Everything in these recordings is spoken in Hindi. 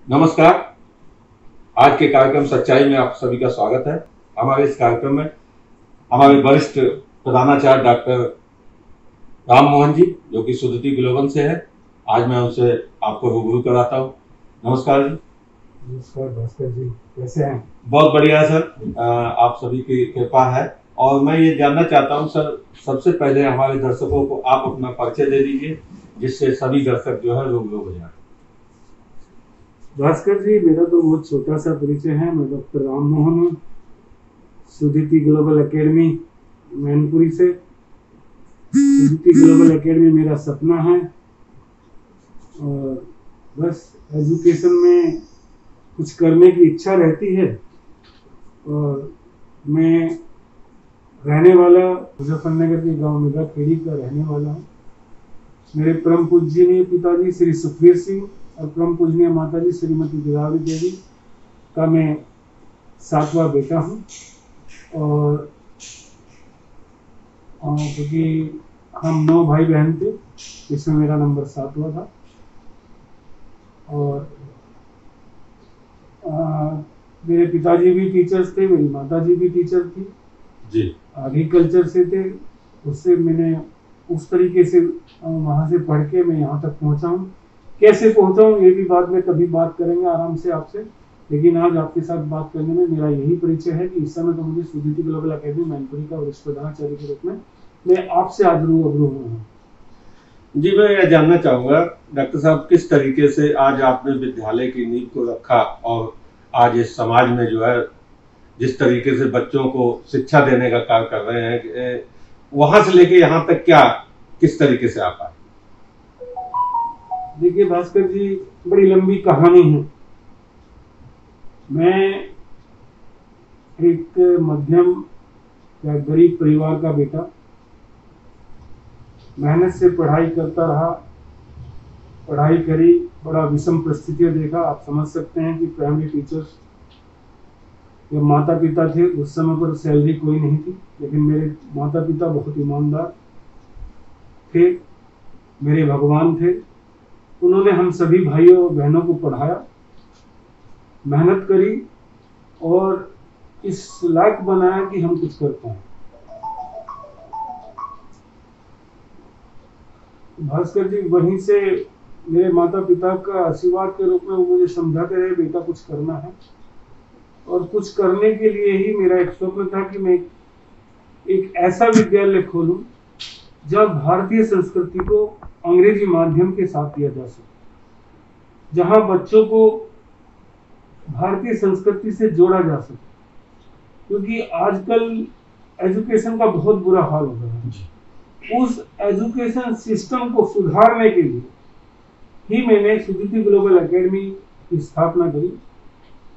नमस्कार। आज के कार्यक्रम सच्चाई में आप सभी का स्वागत है। हमारे इस कार्यक्रम में हमारे वरिष्ठ प्रधानाचार्य डॉक्टर राम मोहन जी, जो कि सुधृति ग्लोबल से है, आज मैं उनसे आपको रूबरू कराता हूँ। नमस्कार जी। नमस्कार भास्कर जी, कैसे हैं? बहुत बढ़िया सर, आप सभी की कृपा है। और मैं ये जानना चाहता हूँ सर, सबसे पहले हमारे दर्शकों को आप अपना परिचय दे दीजिए, जिससे सभी दर्शक जो है रूबरू हो जाए। भास्कर जी, मेरा तो बहुत छोटा सा परिचय है। मैं डॉक्टर राम मोहन हूँ, सुधृति ग्लोबल एकेडमी मैनपुरी से। सुधृति ग्लोबल एकेडमी मेरा सपना है और बस एजुकेशन में कुछ करने की इच्छा रहती है। और मैं रहने वाला मुजफ्फरनगर के गांव मेगा खेड़ी का रहने वाला हूँ। मेरे परम पूजनीय पिताजी श्री सुखबीर सिंह और परम पूजनीय माताजी श्रीमती दिलावरी देवी का मैं 7वां बेटा हूँ। और क्योंकि हम 9 भाई बहन थे, इसमें मेरा नंबर 7वां था। और मेरे पिताजी भी टीचर्स थे, मेरी माताजी भी टीचर थी जी। एग्रीकल्चर से थे। उससे मैंने उस तरीके से वहाँ से पढ़ के मैं यहाँ तक पहुँचा हूँ। कैसे पहुँचा हूँ ये भी बाद में कभी बात करेंगे आराम से आपसे, लेकिन आज आपके साथ बात करने में मेरा यही परिचय है कि इस समय तो मुझे सुधृति ग्लोबल एकेडमी मैनपुरी का वरिष्ठ प्रधानाचार्य के रूप में मैं आपसे आज रूबरू हुआ हूँ। जी, मैं यह जानना चाहूँगा डॉक्टर साहब, किस तरीके से आज आपने विद्यालय की नींव को रखा और आज इस समाज में जो है जिस तरीके से बच्चों को शिक्षा देने का कार्य कर रहे हैं, वहाँ से लेके यहाँ तक क्या किस तरीके से आप आए? देखिए भास्कर जी, बड़ी लंबी कहानी है। मैं एक मध्यम या गरीब परिवार का बेटा, मेहनत से पढ़ाई करता रहा, पढ़ाई करी, बड़ा विषम परिस्थितियां देखा। आप समझ सकते हैं कि प्राइमरी टीचर्स जब माता पिता थे उस समय पर सैलरी कोई नहीं थी, लेकिन मेरे माता पिता बहुत ईमानदार थे, मेरे भगवान थे। उन्होंने हम सभी भाइयों और बहनों को पढ़ाया, मेहनत करी और इस लायक बनाया कि हम कुछ कर पाए। भास्कर जी, वहीं से मेरे माता पिता का आशीर्वाद के रूप में वो मुझे समझाते रहे, बेटा कुछ करना है। और कुछ करने के लिए ही मेरा एक स्वप्न था कि मैं एक ऐसा विद्यालय खोलूं जब भारतीय संस्कृति को अंग्रेजी माध्यम के साथ दिया जा सके, जहां बच्चों को भारतीय संस्कृति से जोड़ा जा सके। क्योंकि आजकल एजुकेशन का बहुत बुरा हाल हो रहा है। उस एजुकेशन सिस्टम को सुधारने के लिए ही मैंने सुधृति ग्लोबल एकेडमी की स्थापना करी,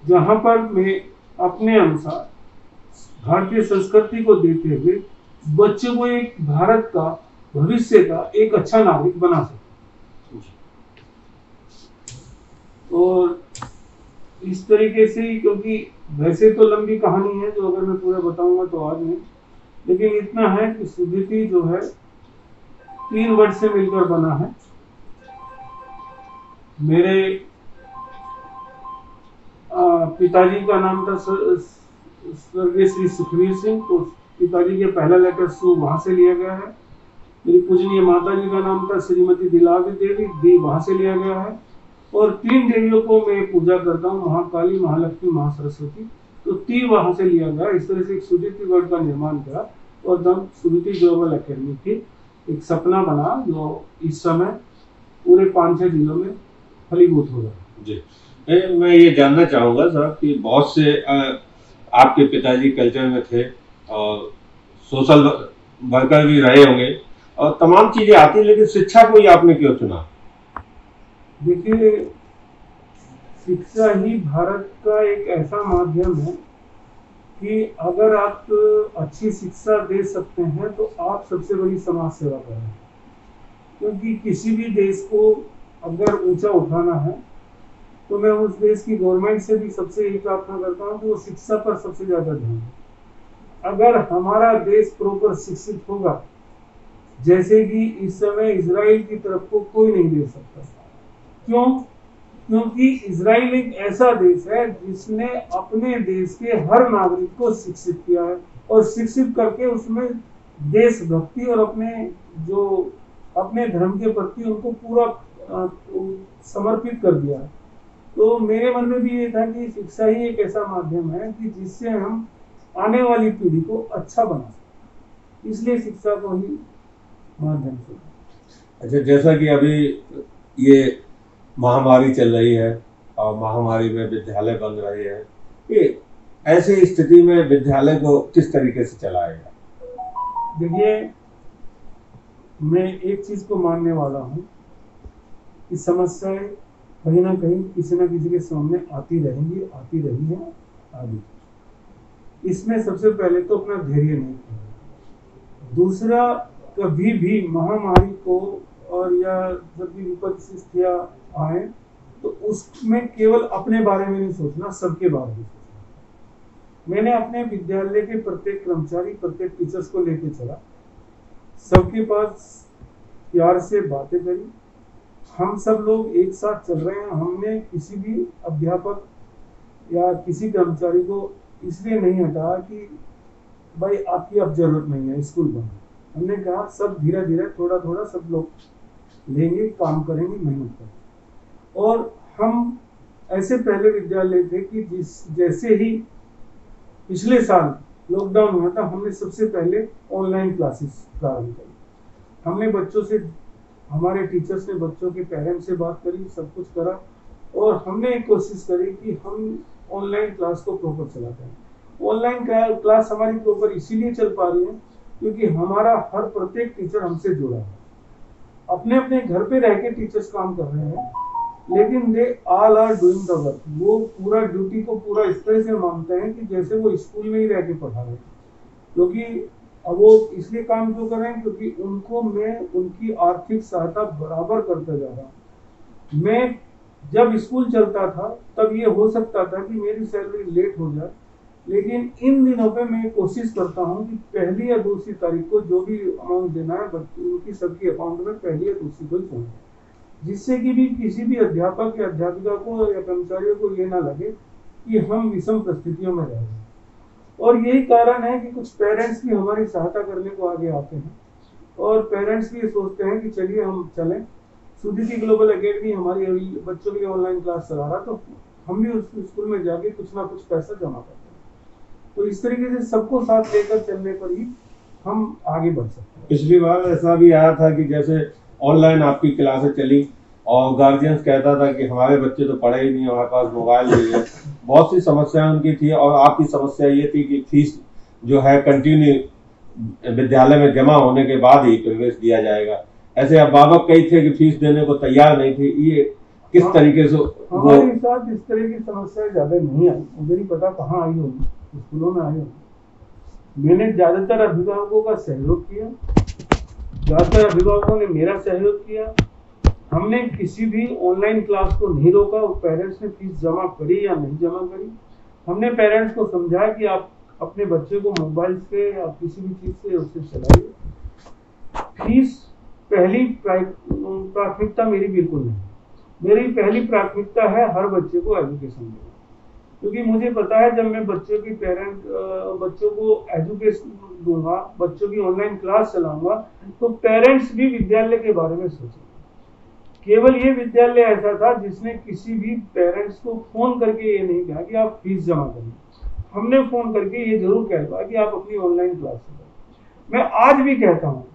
जहां पर मैं अपने अनुसार भारतीय संस्कृति को देते हुए बच्चों को एक भारत का भविष्य का एक अच्छा नागरिक बना सके। और इस तरीके से, क्योंकि वैसे तो लंबी कहानी है जो अगर मैं पूरा बताऊंगा तो आज नहीं, लेकिन इतना है कि सुधृति जो है 3 वर्ड से मिलकर बना है। मेरे पिताजी का नाम था स्वर्गीय श्री सुखबीर सिंह, तो पिताजी के पहला लेटर सु वहां से लिया गया है। मेरी पूजनीय माता जी का नाम था श्रीमती दिलावरी देवी, दी वहां से लिया गया है। और 3 देवियों को मैं पूजा करता हूँ, महाकाली, महालक्ष्मी, महासरस्वती, तो 3 वहां से लिया गया। इस तरह से एक सुधृति वर्ड का निर्माण करा और तब सुधृति ग्लोबल एकेडमी की एक सपना बना, जो इस समय पूरे 5-6 जिलों में फलीभूत हो रहा है। जी, मैं ये जानना चाहूँगा सर कि बहुत से आपके पिताजी कल्चर में थे और सोशल वर्कर भी रहे होंगे और तमाम चीज़ें आती, लेकिन शिक्षा को ही आपने क्यों चुना? देखिए, शिक्षा ही भारत का एक ऐसा माध्यम है कि अगर आप अच्छी शिक्षा दे सकते हैं तो आप सबसे बड़ी समाज सेवा कर रहे हैं। क्योंकि किसी भी देश को अगर ऊंचा उठाना है तो मैं उस देश की गवर्नमेंट से भी सबसे यही प्रार्थना करता हूँ कि वो शिक्षा पर सबसे ज्यादा ध्यान दें। अगर हमारा देश प्रॉपर शिक्षित होगा, जैसे कि इस समय इजराइल की तरफ को कोई नहीं दे सकता। क्यों? क्योंकि इजराइल एक ऐसा देश है जिसने अपने देश के हर नागरिक को शिक्षित किया है और शिक्षित करके उसमें देशभक्ति और अपने धर्म के प्रति उनको पूरा समर्पित कर दिया है। तो मेरे मन में भी ये था कि शिक्षा ही एक ऐसा माध्यम है कि जिससे हम आने वाली पीढ़ी को अच्छा बना सकते, इसलिए शिक्षा को ही माध्यम से। अच्छा, जैसा कि अभी ये महामारी चल रही है और महामारी में विद्यालय बंद रहे हैं, ये ऐसी स्थिति में विद्यालय को किस तरीके से चलाएगा? देखिए, मैं एक चीज को मानने वाला हूँ कि समस्याएं कहीं ना कहीं किसी न किसी के सामने आती रहेंगी, आती रही है आगे। इसमें सबसे पहले तो अपना धैर्य नहीं खोना। दूसरा, कभी भी महामारी को और या जब भी विपत्ति स्थितियां आए तो उसमें केवल अपने बारे में नहीं सोचना, सबके बारे में सोचना। मैंने अपने विद्यालय के प्रत्येक कर्मचारी, प्रत्येक टीचर्स को लेके चला, सबके पास प्यार से बातें करी। हम सब लोग एक साथ चल रहे हैं। हमने किसी भी अध्यापक या किसी कर्मचारी को इसलिए नहीं हटाया कि भाई आपकी अब जरूरत नहीं है, स्कूल बंद। हमने कहा सब धीरे धीरे थोड़ा थोड़ा सब लोग लेंगे, काम करेंगे, मेहनत करेंगे। और हम ऐसे पहले विद्यालय थे कि जैसे ही पिछले साल लॉकडाउन हुआ था, हमने सबसे पहले ऑनलाइन क्लासेस प्रारंभ करी। हमने बच्चों से, हमारे टीचर्स ने बच्चों के पेरेंट्स से बात करी, सब कुछ करा और हमने एक कोशिश करी कि हम ऑनलाइन क्लास को प्रॉपर चलाते हैं। ऑनलाइन क्लास हमारी प्रॉपर इसीलिए चल पा रही है क्योंकि हमारा हर प्रत्येक टीचर हमसे जुड़ा है। अपने अपने घर पे रह के टीचर्स काम कर रहे हैं, लेकिन they all are doing the work. वो पूरा ड्यूटी को पूरा इस तरह से मानते हैं कि जैसे वो स्कूल में ही रह के पढ़ा रहे हैं। क्योंकि अब वो इसलिए काम क्यों कर रहे हैं? क्योंकि उनको मैं उनकी आर्थिक सहायता बराबर करता जा रहा हूँ। मैं जब स्कूल चलता था तब ये हो सकता था कि मेरी सैलरी लेट हो जाए, लेकिन इन दिनों पे मैं कोशिश करता हूँ कि पहली या दूसरी तारीख को जो भी अमाउंट देना है उनकी सबकी अकाउंट में पहली या दूसरी को ही पहुँचे, जिससे कि भी किसी भी अध्यापक या अध्यापिका को या कर्मचारियों को ये ना लगे कि हम विषम परिस्थितियों में रह रहे हैं। और यही कारण है कि कुछ पेरेंट्स भी हमारी सहायता करने को आगे आते हैं और पेरेंट्स भी ये सोचते हैं कि चलिए हम चलें। सुदिति ग्लोबल एकेडमी हमारी बच्चों के लिए ऑनलाइन क्लास चला रहा, तो हम भी उस स्कूल में जाके कुछ ना कुछ पैसा जमा करते हैं। तो इस तरीके से सबको साथ लेकर चलने पर ही हम आगे बढ़ सकते हैं। पिछली बार ऐसा भी आया था कि जैसे ऑनलाइन आपकी क्लासें चली और गार्जियंस कहता था कि हमारे बच्चे तो पढ़े ही नहीं, हमारे पास मोबाइल नहीं है। बहुत सी समस्याएं उनकी थी और आपकी समस्या ये थी कि फीस जो है कंटिन्यू विद्यालय में जमा होने के बाद ही प्रवेश दिया जाएगा। ऐसे अभिभावक कई थे कि फीस देने को तैयार नहीं थे। ये किस तरीके से हमारे साथ इस तरह की समस्याएं ज्यादा नहीं आई, मुझे नहीं पता कहाँ आई होगी, स्कूलों में आई होगी। मैंने ज्यादातर अभिभावकों का सहयोग किया, ज्यादातर अभिभावकों ने मेरा सहयोग किया। हमने किसी भी ऑनलाइन क्लास को नहीं रोका। पेरेंट्स ने फीस जमा करी या नहीं जमा करी, हमने पेरेंट्स को समझाया कि आप अपने बच्चे को मोबाइल से या किसी भी चीज से उससे चलाइए। फीस पहली प्राथमिकता मेरी बिल्कुल नहीं। मेरी पहली प्राथमिकता है हर बच्चे को एजुकेशन देना, क्योंकि मुझे पता है जब मैं बच्चों को एजुकेशन दूंगा, बच्चों की ऑनलाइन क्लास चलाऊंगा, तो पेरेंट्स भी विद्यालय के बारे में सोचेंगे। केवल ये विद्यालय ऐसा था जिसने किसी भी पेरेंट्स को फोन करके ये नहीं कहा कि आप फीस जमा करिए। हमने फोन करके ये जरूर कहता कि आप अपनी ऑनलाइन क्लास करें। मैं आज भी कहता हूँ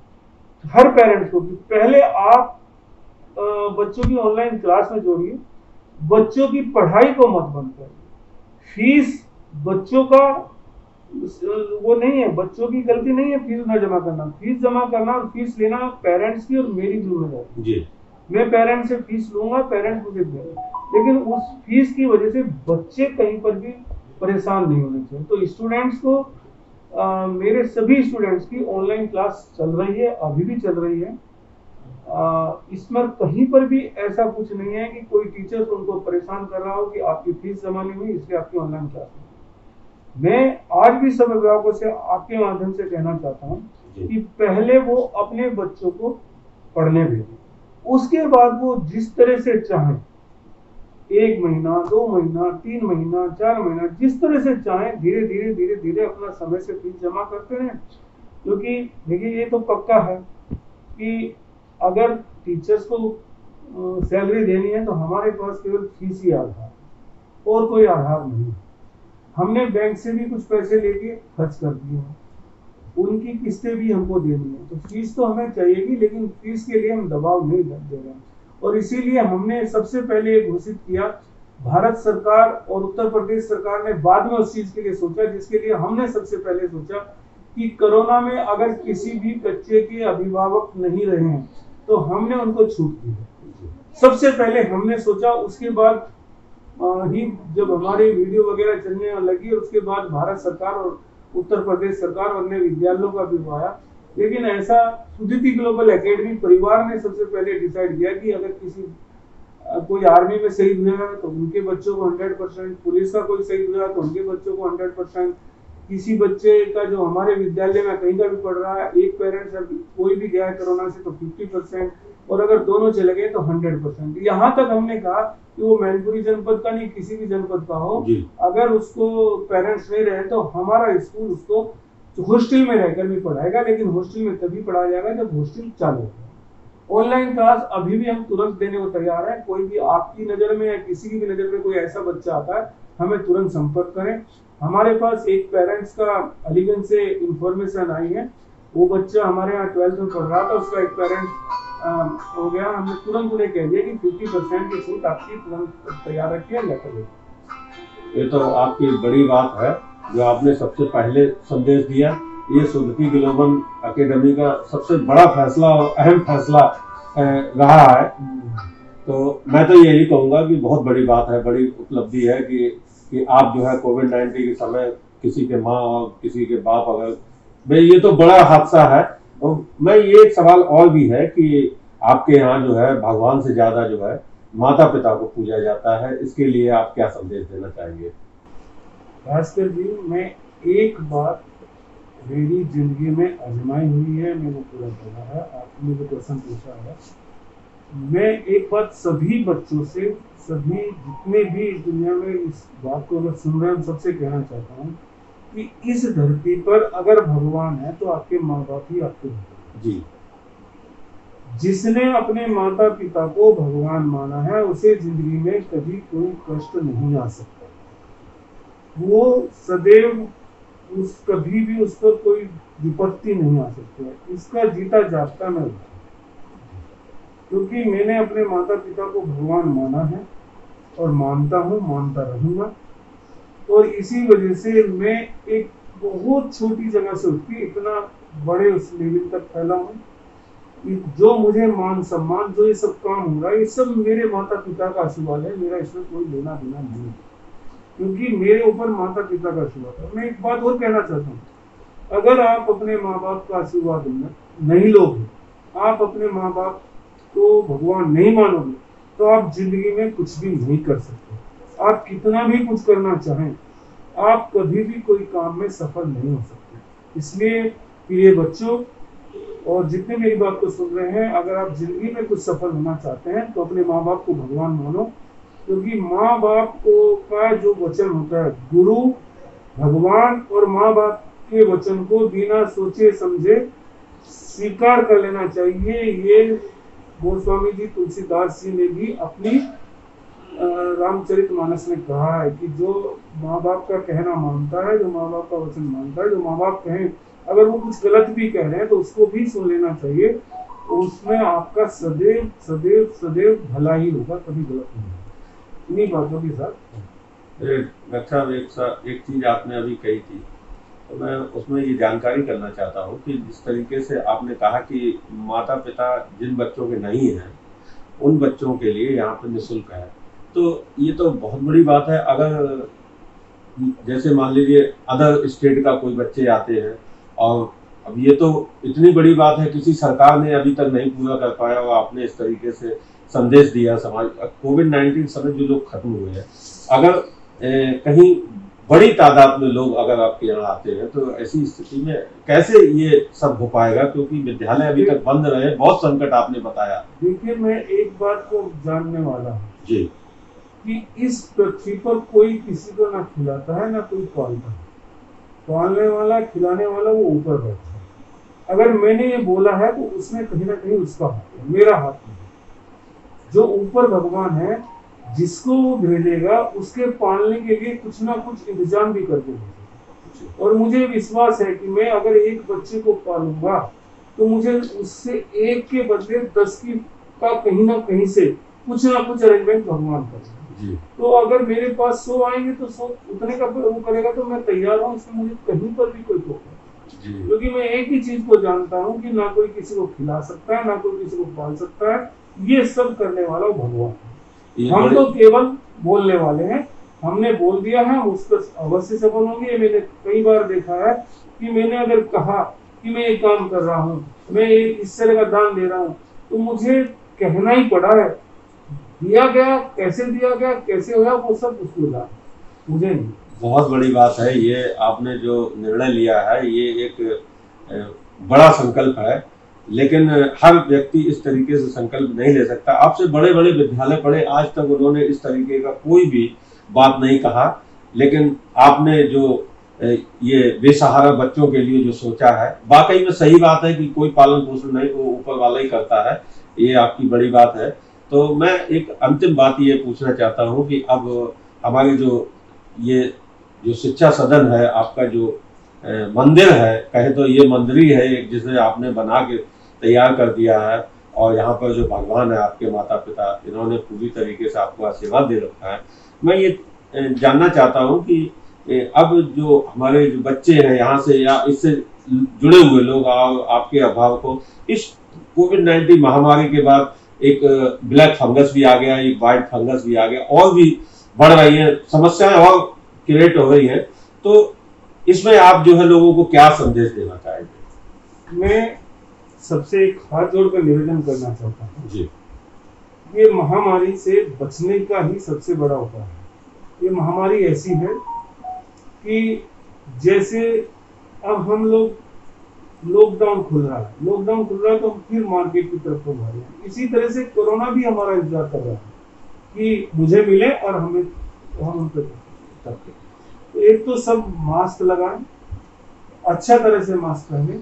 हर पेरेंट्स को कि पहले आप बच्चों की ऑनलाइन क्लास में जोड़िए, बच्चों की पढ़ाई को मत बंद करिए। फीस बच्चों का वो नहीं है, बच्चों की गलती नहीं है फीस न जमा करना। फीस जमा करना और फीस लेना पेरेंट्स की और मेरी जिम्मेदारी जी। मैं पेरेंट्स से फीस लूंगा, पेरेंट्स मुझे देंगे, लेकिन उस फीस की वजह से बच्चे कहीं पर भी परेशान नहीं होने चाहिए। तो स्टूडेंट्स को मेरे सभी स्टूडेंट्स की ऑनलाइन क्लास चल रही है, अभी भी चल रही है। इसमें कहीं पर भी ऐसा कुछ नहीं है कि कोई टीचर उनको परेशान कर रहा हो कि आपकी फीस जमा नहीं हुई इसलिए आपकी ऑनलाइन क्लास नहीं। मैं आज भी सब अभिभावकों से आपके माध्यम से कहना चाहता हूँ कि पहले वो अपने बच्चों को पढ़ने भेजें, उसके बाद वो जिस तरह से चाहें 1 महीना, 2 महीना, 3 महीना, 4 महीना, जिस तरह से चाहें धीरे धीरे धीरे धीरे अपना समय से फीस जमा करते रहें। क्योंकि देखिए ये तो पक्का है कि अगर टीचर्स को सैलरी देनी है तो हमारे पास केवल फीस ही आधार और कोई आधार नहीं। हमने बैंक से भी कुछ पैसे लेके खर्च कर दिए हैं, उनकी किस्तें भी हमको देनी है, तो फीस तो हमें चाहिएगी, लेकिन फीस के लिए हम दबाव नहीं दे रहे हैं। और इसीलिए हमने सबसे पहले ये घोषित किया, भारत सरकार और उत्तर प्रदेश सरकार ने बाद में उस चीज के लिए सोचा, जिसके लिए हमने सबसे पहले सोचा कि कोरोना में अगर किसी भी बच्चे के अभिभावक नहीं रहे हैं तो हमने उनको छूट दी है। सबसे पहले हमने सोचा, उसके बाद ही जब हमारी वीडियो वगैरह चलने लगी और उसके बाद भारत सरकार और उत्तर प्रदेश सरकार और अन्य विद्यालयों का भी आया। लेकिन ऐसा सुदिति ग्लोबल एकेडमी परिवार ने सबसे पहले डिसाइड किया कि अगर किसी कोई आर्मी में शहीद हुआ है तो उनके बच्चों को 100%, पुलिस का कोई शहीद हुआ तो उनके बच्चों को 100%, किसी बच्चे का जो हमारे विद्यालय में कहीं का भी पढ़ रहा है, एक पेरेंट्स कोई भी गया है कोरोना से तो 50%, और अगर दोनों चले गए तो 100%। यहाँ तक हमने कहा कि वो मैनपुरी जनपद का नहीं, किसी भी जनपद का हो, अगर उसको पेरेंट्स नहीं रहे तो हमारा स्कूल उसको हॉस्टल में रहकर भी पढ़ाएगा, लेकिन हॉस्टल में तभी पढ़ाया जाएगा जब हॉस्टल चालू होगा। ऑनलाइन क्लास अभी भी हम तुरंत देने को तैयार है। कोई भी आपकी नजर में या किसी की भी नजर में कोई ऐसा बच्चा आता है, हमें तुरंत संपर्क करें। हमारे पास एक पेरेंट्स का अलीगंज से इंफॉर्मेशन आई है, वो बच्चा हमारे यहाँ 12th में पढ़ रहा था, उसका एक पेरेंट हो गया, हमने तुरंत उन्हें कह दिया कि 50% की छूट आपकी तुरंत तैयार रखिए, लेकर। ये तो आपकी बड़ी बात है जो आपने सबसे पहले संदेश दिया। ये सुदिति ग्लोबल एकेडमी का सबसे बड़ा फैसला और अहम फैसला रहा है। तो मैं तो यही कहूँगा कि बहुत बड़ी बात है, बड़ी उपलब्धि है कि आप जो है कोविड-19 के समय किसी के माँ और किसी के बाप, अगर भाई ये तो बड़ा हादसा है। और मैं ये एक सवाल और भी है कि आपके यहाँ जो है भगवान से ज्यादा जो है माता पिता को पूजा जाता है, इसके लिए आप क्या संदेश देना चाहेंगे? भास्कर जी, मैं एक बात मेरी जिंदगी में आजमाई हुई है, मैंने पूरा करा है। आपने जो क्वेश्चन पूछा है, मैं एक बात सभी बच्चों से, सभी जितने भी इस दुनिया में इस बात को अगर सुन रहे हैं, सबसे कहना चाहता हूँ कि इस धरती पर अगर भगवान है तो आपके माँ बाप ही आपके जी। जिसने अपने माता पिता को भगवान माना है उसे जिंदगी में कभी कोई कष्ट नहीं आ सकता। वो सदैव कभी भी उस पर कोई विपत्ति नहीं आ सकती है। इसका जीता जागता मैं, क्योंकि मैंने अपने माता पिता को भगवान माना है और मानता हूँ, मानता रहूंगा। और इसी वजह से मैं एक बहुत छोटी जगह से उठ के इतना बड़े उस लेवल तक फैला हूँ कि जो मुझे मान सम्मान, जो ये सब काम हो रहा है, ये सब मेरे माता पिता का आशीर्वाद है। मेरा इसमें कोई लेना देना नहीं है, क्योंकि मेरे ऊपर माता पिता का आशीर्वाद है। मैं एक बात और कहना चाहता हूँ, अगर आप अपने माँ बाप का आशीर्वाद नहीं लोगे, आप अपने माँ बाप को भगवान नहीं मानोगे, तो आप जिंदगी में कुछ भी नहीं कर सकते। आप कितना भी कुछ करना चाहें, आप कभी भी कोई काम में सफल नहीं हो सकते। इसलिए प्रिय बच्चों और जितने मेरी बात को सुन रहे हैं, अगर आप जिंदगी में कुछ सफल होना चाहते हैं तो अपने माँ बाप को भगवान मानो, क्योंकि माँ बाप को का जो वचन होता है, गुरु, भगवान और माँ बाप के वचन को बिना सोचे समझे स्वीकार कर लेना चाहिए। ये गोस्वामी जी तुलसीदास जी ने भी अपनी रामचरितमानस में कहा है कि जो माँ बाप का कहना मानता है, जो माँ बाप का वचन मानता है, जो माँ बाप कहें, अगर वो कुछ गलत भी कह रहे हैं तो उसको भी सुन लेना चाहिए। तो उसमें आपका सदैव सदैव सदैव भला ही होगा, कभी गलत नहीं होगा। इन्हीं बातों के साथ डॉक्टर साहब एक चीज आपने अभी कही थी, तो मैं उसमें ये जानकारी करना चाहता हूँ कि जिस तरीके से आपने कहा कि माता पिता जिन बच्चों के नहीं हैं उन बच्चों के लिए यहाँ पर निःशुल्क है, तो ये तो बहुत बड़ी बात है। अगर जैसे मान लीजिए अदर स्टेट का कोई बच्चे आते हैं, और अब ये तो इतनी बड़ी बात है, किसी सरकार ने अभी तक नहीं पूरा कर पाया, और आपने इस तरीके से संदेश दिया समाज। कोविड-19 समय जो लोग खत्म हुए हैं, अगर कहीं बड़ी तादाद में लोग अगर आपके यहाँ आते हैं, तो ऐसी स्थिति में कैसे ये सब हो पाएगा, क्योंकि विद्यालय अभी तक बंद रहे, बहुत संकट आपने बताया। देखिए, मैं एक बात को जानने वाला हूँ जी, कि इस पृथ्वी पर कोई किसी को ना खिलाता है ना कोई पालता है। पालने वाला खिलाने वाला वो ऊपर बैठा है। अगर मैंने ये बोला है तो उसमें कहीं ना कहीं उसका हाथ है, मेरा हाथ नहीं। जो ऊपर भगवान है, जिसको वो भेजेगा उसके पालने के लिए कुछ ना कुछ इंतजाम भी करके भेजेगा। और मुझे विश्वास है कि मैं अगर एक बच्चे को पालूंगा तो मुझे उससे एक के बदले 10 की का कहीं ना कहीं से कुछ ना कुछ अरेंजमेंट भगवान करेगा। तो अगर मेरे पास 100 आएंगे तो 100 उतने का वो करेगा, तो मैं तैयार हूँ। इसमें मुझे कहीं पर भी कोई धोखा नहीं, क्योंकि मैं एक ही चीज को जानता हूँ कि ना कोई किसी को खिला सकता है, ना कोई किसी को पाल सकता है। ये सब करने वाला भगवान है। हम तो केवल बोलने वाले हैं। हमने बोल दिया है, उस पर अवश्य सफल होंगे। मैंने कई बार देखा है कि मैंने अगर कहा कि मैं ये काम कर रहा हूँ, मैं इस तरह का दान दे रहा हूँ, तो मुझे कहना ही पड़ा है। दिया गया, कैसे दिया गया, कैसे हुआ, वो सब उसको जाना, मुझे नहीं। बहुत बड़ी बात है ये, आपने जो निर्णय लिया है ये एक बड़ा संकल्प है, लेकिन हर व्यक्ति इस तरीके से संकल्प नहीं ले सकता। आपसे बड़े बड़े विद्यालय पढ़े, आज तक उन्होंने इस तरीके का कोई भी बात नहीं कहा, लेकिन आपने जो ये बेसहारा बच्चों के लिए जो सोचा है, वाकई में सही बात है कि कोई पालन पोषण नहीं, वो ऊपर वाला ही करता है। ये आपकी बड़ी बात है। तो मैं एक अंतिम बात ये पूछना चाहता हूँ कि अब हमारे ये जो शिक्षा सदन है, आपका जो मंदिर है, कहे तो ये मंदिर ही है जिसे आपने बना के तैयार कर दिया है, और यहाँ पर जो भगवान है, आपके माता पिता, इन्होंने पूरी तरीके से आपको आशीर्वाद दे रखा है। मैं ये जानना चाहता हूँ कि अब जो हमारे जो बच्चे हैं यहाँ से या इससे जुड़े हुए लोग, आपके अभाव को, इस कोविड-19 महामारी के बाद एक ब्लैक फंगस भी आ गया, एक व्हाइट फंगस भी आ गया, और भी बढ़ रही है समस्याएं और क्रिएट हो रही है, तो इसमें आप जो है लोगों को क्या संदेश देना चाहेंगे? मैं सबसे एक हाथ जोड़कर निवेदन करना चाहता हूँ जी। ये महामारी से बचने का ही सबसे बड़ा उपाय है। ये महामारी ऐसी है कि जैसे अब हम लोग लॉकडाउन खुल रहा है तो फिर मार्केट की तरफ बढ़ रहे हैं। इसी तरह से कोरोना भी हमारा इंतजार कर रहा है कि मुझे मिले और हम उन पर। तो एक तो सब मास्क लगाएं, अच्छा तरह से मास्क पहने।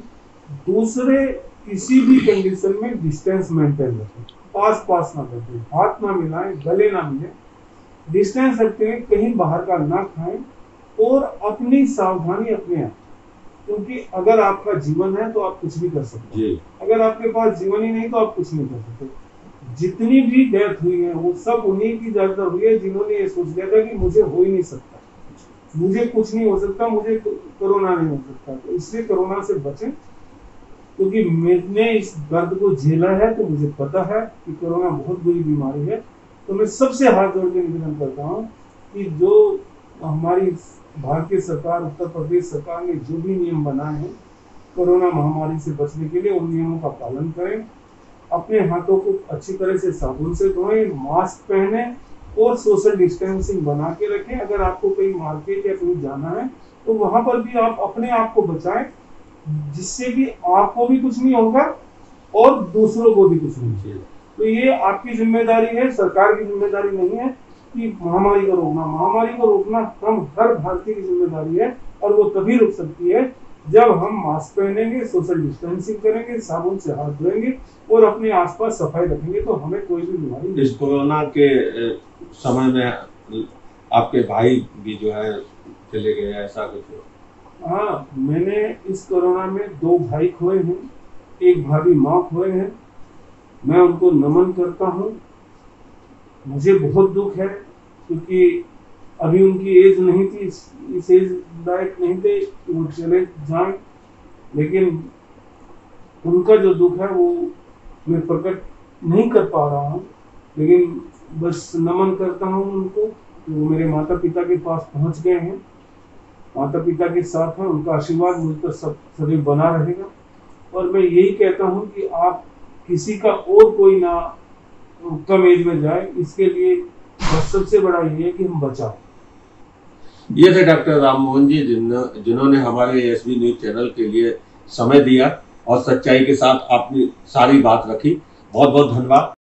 दूसरे, किसी भी कंडीशन में डिस्टेंस मेंटेन रखें, पास ना बैठे, हाथ ना मिलाएं, गले ना मिले, डिस्टेंस रखते हुए कहीं बाहर का ना खाएं, और अपनी सावधानी अपने आप, क्योंकि अगर आपका जीवन है तो आप कुछ भी कर सकते हैं। अगर आपके पास जीवन ही नहीं तो आप कुछ नहीं कर सकते। जितनी भी डेथ हुई है वो सब उन्हीं की ज्यादा हुई है जिन्होंने ये सोच लिया था कि मुझे हो ही नहीं सकता, मुझे कुछ नहीं हो सकता, मुझे कोरोना नहीं हो सकता। तो इसलिए कोरोना से बचें, क्योंकि मैंने इस दर्द को झेला है, तो मुझे पता है कि कोरोना बहुत बुरी बीमारी है। तो मैं सबसे हाथ जोड़ के निवेदन करता हूँ कि जो हमारी भारतीय सरकार, उत्तर प्रदेश सरकार ने जो भी नियम बनाए हैं कोरोना महामारी से बचने के लिए, उन नियमों का पालन करें। अपने हाथों को अच्छी तरह से साबुन से धोएं, मास्क पहने और सोशल डिस्टेंसिंग बना के रखें। अगर आपको कहीं मार्केट या कहीं जाना है तो वहां पर भी आप अपने आप को बचाएं, जिससे कि आपको भी कुछ नहीं होगा और दूसरों को भी कुछ नहीं होगा। तो ये आपकी जिम्मेदारी है, सरकार की जिम्मेदारी नहीं है कि महामारी को रोकना। महामारी को रोकना हम हर भारतीय की जिम्मेदारी है, और वो तभी रुक सकती है जब हम मास्क पहनेंगे, सोशल डिस्टेंसिंग करेंगे, साबुन से हाथ धोएंगे और अपने आसपास सफाई रखेंगे, तो हमें कोई भी बीमारी नहीं। इस कोरोना के समय में आपके भाई भी जो है चले गए, ऐसा कुछ? हाँ, मैंने इस कोरोना में 2 भाई खोए हैं, एक भाभी माँ खोए हैं। मैं उनको नमन करता हूँ। मुझे बहुत दुख है, क्योंकि अभी उनकी एज नहीं थी, इस एज लायक नहीं थे कि वो चले जाएं, लेकिन उनका जो दुख है वो मैं प्रकट नहीं कर पा रहा हूँ। लेकिन बस नमन करता हूँ उनको, वो मेरे माता पिता के पास पहुँच गए हैं, माता पिता के साथ हैं, उनका आशीर्वाद मुझ पर सदैव बना रहेगा। और मैं यही कहता हूँ कि आप किसी का और कोई ना कम एज में जाए, इसके लिए सबसे बड़ा ये है कि हम बचाओ। ये थे डॉक्टर राम मोहन जी, जिन्होंने हमारे एसबी न्यूज चैनल के लिए समय दिया और सच्चाई के साथ अपनी सारी बात रखी। बहुत बहुत धन्यवाद।